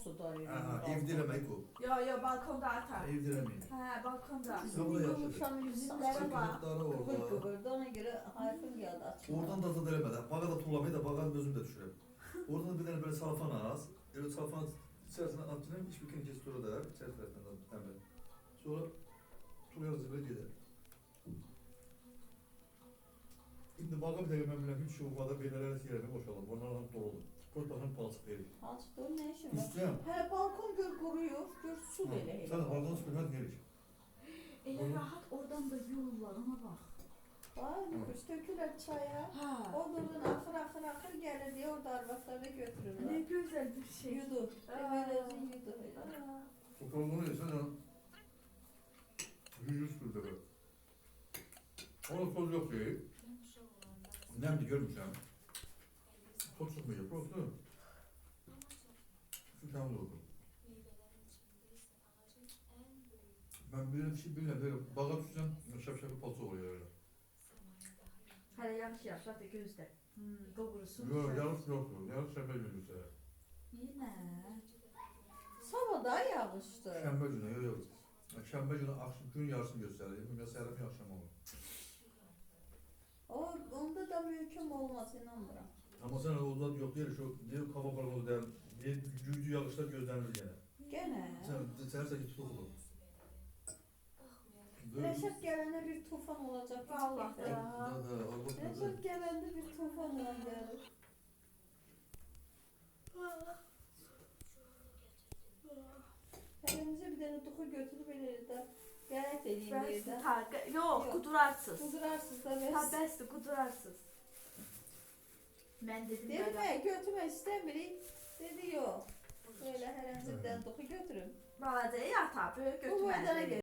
suda Evde eləmək o. Yo balkonda atar. Evde eləməyin. He balkonda. Yoxla yaxşıdır. Yumuşan Üzümlərə bax. Sıkıntıları Kıvır orada. kıvırdı, ona göre harfim geldi açma. Oradan da zad eləmədi. Bağa da tullamayı da bağın özüm də düşürəm. Oradan da bir dənə belə salafan az. Elə salafan içərisinə atacağım, iş bir keçi sonra da içəri tərəfdən də təmir. Sonra tulayarız belə gedər. İndi bağa bir dəqiqə mən biləm ki, şu ufada beynələrə siyərimi boşalım. Onlarla doludur. Koy baxın palçıq verir. Palçıkta ne işin var? İstəyəm. He balkon gör kuruyor, gör su böyle. Sən balkona süpürmək gerik. Elə rahat oradan da yollar ona bax. Var mı? Töküler çaya. Ha. Oradan akır gelir diye orada arvatları Ne götürürler. güzel bir şey. Yudu. Evet özün yudu. Toprağını yesen ya. Yüz sürdürü. Ona toz yok şey. Nemdi görmüşəm. Toz çıkmayacak. Burası değil mi? Şu tam doğru. Ben bir şey bilmem. Böyle bağa düşsem şapşaklı palçı oluyor öyle. Hələ yağış yağış, zaten gözdə. Qoğurusun. Yok yarış yoktu. Yarış şəmbə günü Yenə. Sabah da yağıştı. Şəmbə günü yok. Şəmbə günü akşam gün yarısını göstərir. Ya səhərəm ya akşam olur. Onda da mümkün olmaz inanmıram. Ama sen o zat yok değil. Şu diye kafa parmağı der. Gücü yağışlar gözlenir gene. Gene. Sen ki tutuk olur. Reşat gelene bir tufan olacak. Vallahi Vallahi. da. Reşat gelende bir tufan olacak. Elimize bir tane tuku götürüp elleri de gayret edeyim diye Bəsdir, de. tarqa. Yox, qudurarsız. Kudurarsız da Ha, bəs. bəsdir, qudurarsız. Mən dedim Dedim belə. götürmek istemirik. Dedi yok. Böyle her elimize bir tane tuku götürün. Balacayı atar, böyük Bu boyda götürməz.